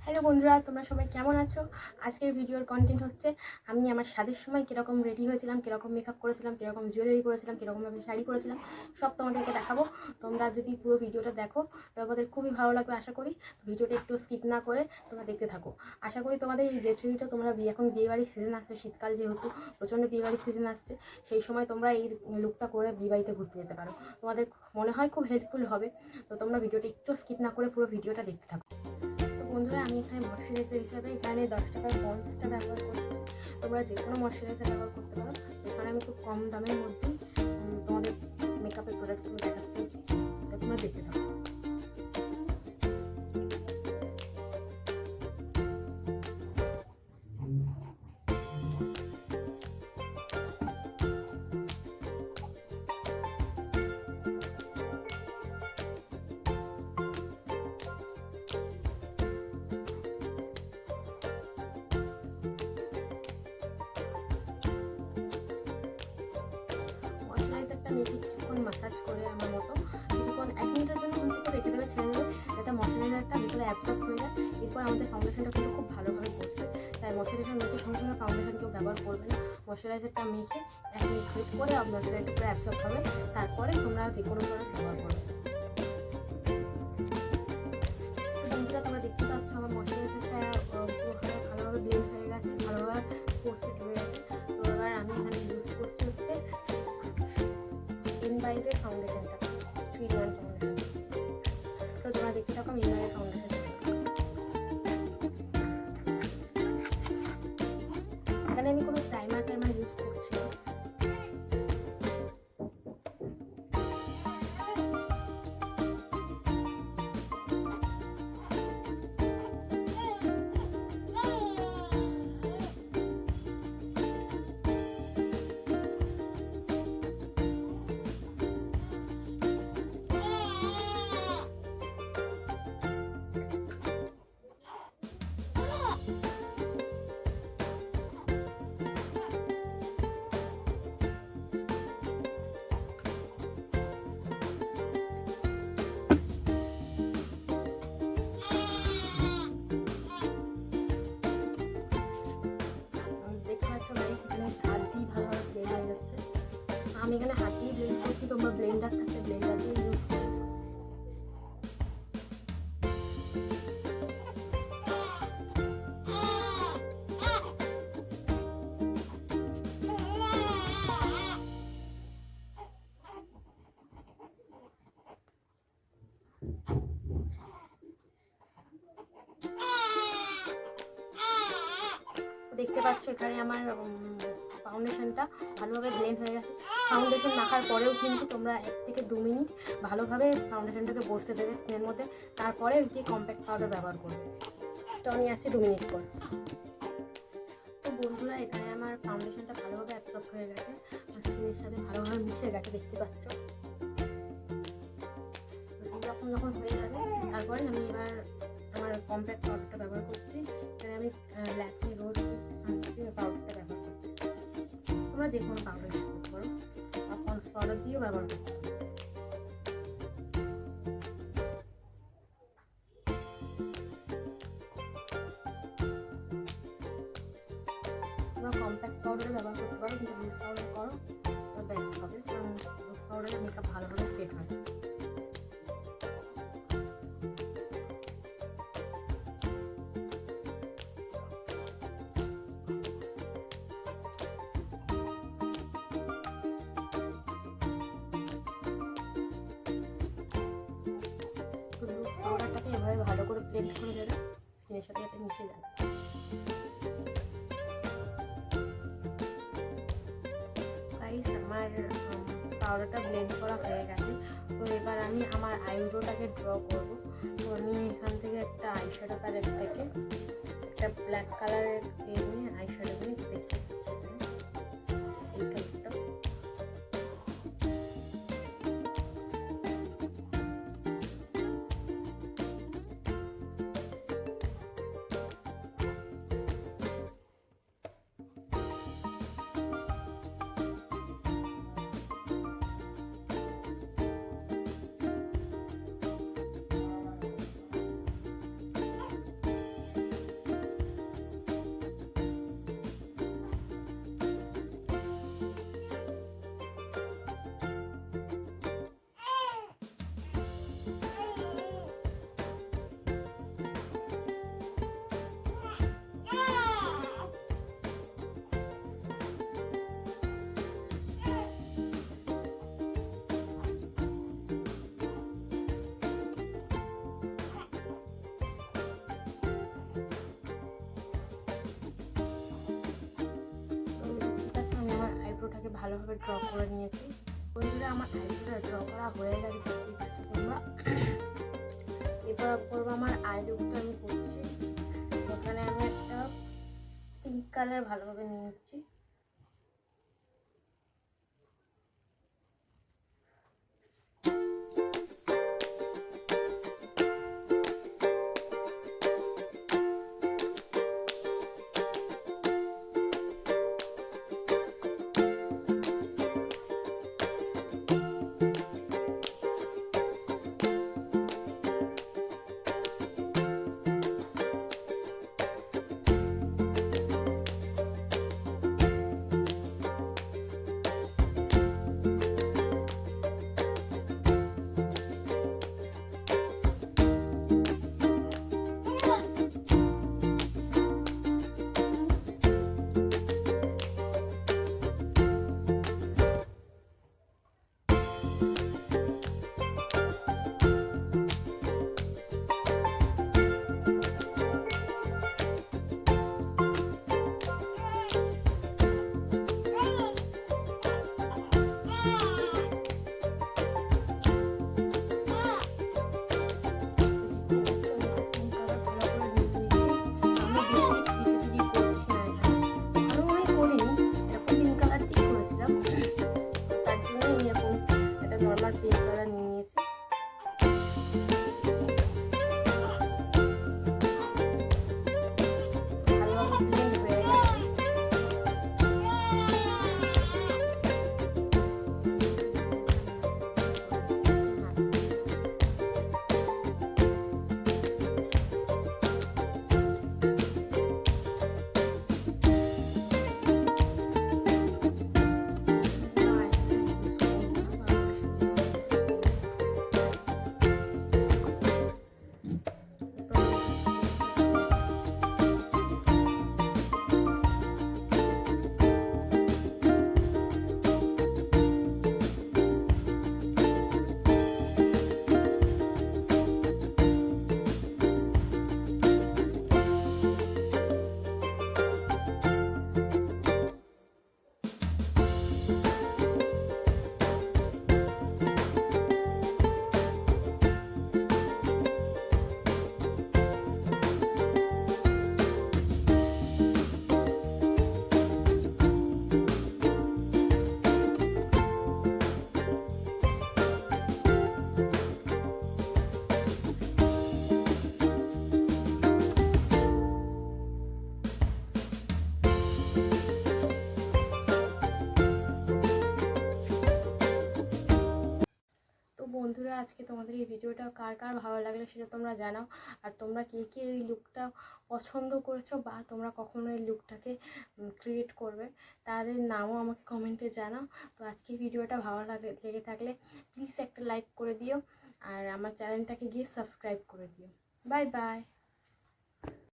Hello বন্ধুরা, তোমরা সবাই কেমন আছো? আজকের ভিডিওর কন্টেন্ট হচ্ছে আমি আমার স্বাদের সময় কীরকম রেডি হয়েছিলাম, কীরকম মেকআপ করেছিলাম, কীরকম জুয়েলারি করেছিলাম, কীরকমভাবে শাড়ি করেছিলাম, সব তোমাদেরকে দেখাবো। তোমরা যদি পুরো ভিডিওটা দেখো তোমাদের খুবই ভালো লাগবে আশা করি। ভিডিওটা একটু স্কিপ না করে তোমরা দেখতে থাকো। আশা করি তোমাদের এই গেট রেডিটা তোমরা এখন বিয়েবাড়ির সিজন আসছে, শীতকাল যেহেতু প্রচণ্ড বিয়েবাড়ির সিজন আসছে, সেই সময় তোমরা এই লুকটা করে বিয়েবাড়িতে ঘুরতে যেতে পারো। তোমাদের মনে হয় খুব হেল্পফুল হবে। তো তোমরা ভিডিওটা একটু স্কিপ না করে পুরো ভিডিওটা দেখতে থাকো। বন্ধুরা, আমি এখানে ময়শ্চারাইজার হিসাবে এখানে 10 টাকার পন্ডসটা ব্যবহার করছি। তোমরা যে কোনো ময়শ্চারাইজার ব্যবহার করতে পারো। এখানে আমি খুব কম দামের মধ্যেই তোমাদের মেকআপের প্রোডাক্টগুলো দেখাচ্ছি, তো তোমরা দেখতে থাকো। ময়শ্চারাইজারটা মেখে কিছুক্ষণ ম্যাসাজ করে আমার মতো কিছুক্ষণ 1 মিনিটের জন্য কিন্তু রেখে দেবে, ছেড়ে দেবে, যাতে ময়শ্চারাইজারটা ভিতরে অ্যাবজর্ব হয়ে যায়। এরপর আমাদের ফাউন্ডেশনটা কিন্তু খুব ভালোভাবে পড়ছে, তাই ময়শ্চারাইজার মেখে সঙ্গে সঙ্গে ফাউন্ডেশন কেউ ব্যবহার করবে না। ময়শ্চারাইজারটা মেখে 1 মিনিট ওয়েট করে ময়শ্চারাইজারটা পুরো অ্যাবজর্ব হবে, তারপরে তোমরা যে কোনো প্রোডাক্ট ব্যবহার করবে। বন্ধুরা, তোমরা দেখতে পাচ্ছ আমার ময়শ্চারাইজারটা পুরোভাবে ভালোভাবে ব্লেন্ড হয়ে গেছে, ভালোভাবে পোস্টে ঢুকে গেছে। তো এবার আমি এখানে ইউজ করছি হচ্ছে ইনভাইটের ফাউন্ডেশনটা, 3-in-1 ফাউন্ডেশন। তো তোমরা দেখতে থাকো ইনভাইটের ফাউন্ডেশন। এখানে আমি কোনো প্রাইমার ইউজ করছি না। আমি এখানে হাত দিয়ে ব্লেন্ড করছি, তোমরা ব্লেন্ডার থাকলে ব্লেন্ডার দিয়ে ইউজ করো। দেখতে পাচ্ছ এখানে আমার ফাউন্ডেশনটা ভালোভাবে ব্লেন্ড হয়ে গেছে। ফাউন্ডেশন মাখার পরেও কিন্তু তোমরা 1 থেকে 2 মিনিট ভালোভাবে ফাউন্ডেশনটাকে বসতে দেবে স্কিনের মধ্যে, তারপরে যে কম্প্যাক্ট পাউডার ব্যবহার করবে। তো আমি আসছি 2 মিনিট পর। তো বন্ধুরা, এখানে আমার ফাউন্ডেশনটা ভালোভাবে অ্যাবসর্ব হয়ে গেছে, স্কিনের সাথে ভালোভাবে মিশে গেছে, দেখতে পাচ্ছ। যখন হয়ে যাবে তারপরে আমি এবার আমার কম্প্যাক্ট পাউডারটা ব্যবহার করছি। এখানে আমি ল্যাকমি রোজ সানস্ক্রিন পাউডারটা ব্যবহার করছি। তোমরা যে কোনো পাউডার ইউজ করতে পারো, বা পন্ডস পাউডার দিয়েও ব্যবহার করতে পারো। তোমরা কম্প্যাক্ট পাউডারও ব্যবহার করতে পারো, কিন্তু লুজ পাউডার করো তো বেস্ট হবে, কারণ লুজ পাউডারের মেকআপ ভালোভাবে সেট হয়। পাউডারটাকে এভাবে ভালো করে ব্লেন্ড করে দেবে স্কিনের সাথে, যাতে মিশে যায়। গাইস, আমার পাউডারটা ব্লেন্ড করা হয়ে গেছে। তো এবার আমি আমার আইব্রোটাকে ড্র করব। তো আমি এখান থেকে একটা আইশ্যাডো প্যালেট থেকে একটা ব্ল্যাক কালারের পেন নিয়ে আইশ্যাডো নিয়ে দেখতে এই টাইপটা। ভালোভাবে ড্র করে নিয়েছি। বন্ধুরা আমার আইব্রোটা ড্র করা হয়ে গেছে দেখতেই পাচ্ছ তোমরা। এবার করবো আমার আই লুকটা আমি করছি। ওখানে আমি একটা পিঙ্ক কালার ভালোভাবে নিয়ে নিচ্ছি। বন্ধুরা আজকে তোমাদের এই ভিডিওটা কার কার ভালো লাগলে সেটা তোমরা জানাও। আর তোমরা কে কে এই লুকটা পছন্দ করেছো বা তোমরা কখনো এই লুকটাকে ক্রিয়েট করবে তাদের নামও আমাকে কমেন্টে জানাও। তো আজকের ভিডিওটা ভালো লেগে থাকলে প্লিজ একটা লাইক করে দিও আর আমার চ্যানেলটাকে গিয়ে সাবস্ক্রাইব করে দিও। Bye bye.